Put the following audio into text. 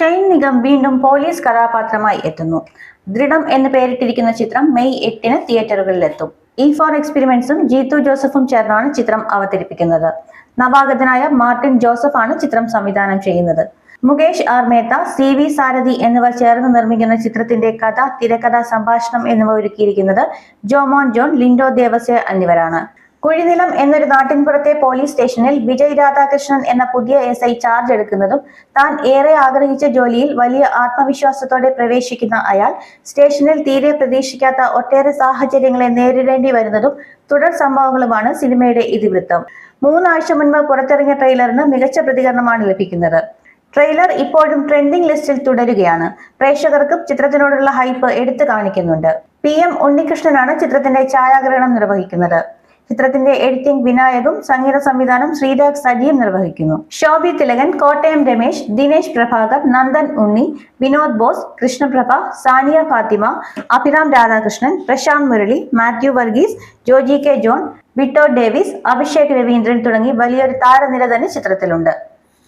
ഷൈൻ നിഗം വീണ്ടും പോലീസ് കഥാപാത്രമായി എത്തുന്നു. ദൃഢം എന്ന് പേരിട്ടിരിക്കുന്ന ചിത്രം മെയ് 8-ന് തിയേറ്ററുകളിലെത്തും. E4 എക്സ്പെരിമെന്റ്സും ജീത്തു ജോസഫും ചേർന്നാണ് ചിത്രം അവതരിപ്പിക്കുന്നത്. നവാഗതനായ മാർട്ടിൻ ജോസഫ് ആണ് ചിത്രം സംവിധാനം ചെയ്യുന്നത്. മുകേഷ് ആർ മേത്ത, CV സാരഥി എന്നിവർ ചേർന്ന് നിർമ്മിക്കുന്ന ചിത്രത്തിന്റെ കഥ, തിരക്കഥ, സംഭാഷണം എന്നിവ ഒരുക്കിയിരിക്കുന്നത് ജോമോൻ ജോൺ, ലിൻഡോ ദേവസ്യ എന്നിവരാണ്. കുഴിനിലം എന്നൊരു നാട്ടിൻപുറത്തെ പോലീസ് സ്റ്റേഷനിൽ വിജയ് രാധാകൃഷ്ണൻ എന്ന പുതിയ SI ചാർജ് എടുക്കുന്നതും താൻ ഏറെ ആഗ്രഹിച്ച ജോലിയിൽ വലിയ ആത്മവിശ്വാസത്തോടെ പ്രവേശിക്കുന്ന അയാൾ സ്റ്റേഷനിൽ തീരെ പ്രതീക്ഷിക്കാത്ത ഒട്ടേറെ സാഹചര്യങ്ങളെ നേരിടേണ്ടി വരുന്നതും തുടർ സംഭവങ്ങളുമാണ് സിനിമയുടെ ഇതിവൃത്തം. 3 ആഴ്ച മുൻപ് പുറത്തിറങ്ങിയ ട്രെയിലറിന് മികച്ച പ്രതികരണമാണ് ലഭിക്കുന്നത്. ട്രെയിലർ ഇപ്പോഴും ട്രെൻഡിംഗ് ലിസ്റ്റിൽ തുടരുകയാണ്. പ്രേക്ഷകർക്കും ചിത്രത്തിനോടുള്ള ഹൈപ്പ് എടുത്തു കാണിക്കുന്നുണ്ട്. PM ഉണ്ണികൃഷ്ണനാണ് ചിത്രത്തിന്റെ ഛായാഗ്രഹണം നിർവഹിക്കുന്നത്. ചിത്രത്തിന്റെ എഡിറ്റിംഗ് വിനായകും, സംഗീത സംവിധാനം ശ്രീരാഗ് സജിയും നിർവഹിക്കുന്നു. ശോഭി തിലകൻ, കോട്ടയം രമേശ്, ദിനേശ് പ്രഭാകർ, നന്ദൻ ഉണ്ണി, വിനോദ് ബോസ്, കൃഷ്ണപ്രഭ, സാനിയ ഫാത്തിമ, അഭിരാം രാധാകൃഷ്ണൻ, പ്രശാന്ത് മുരളി, മാത്യു വർഗീസ്, ജോജി K ജോൺ, ബിട്ടോ ഡേവിസ്, അഭിഷേക് രവീന്ദ്രൻ തുടങ്ങി വലിയൊരു താരനിര തന്നെ ചിത്രത്തിലുണ്ട്.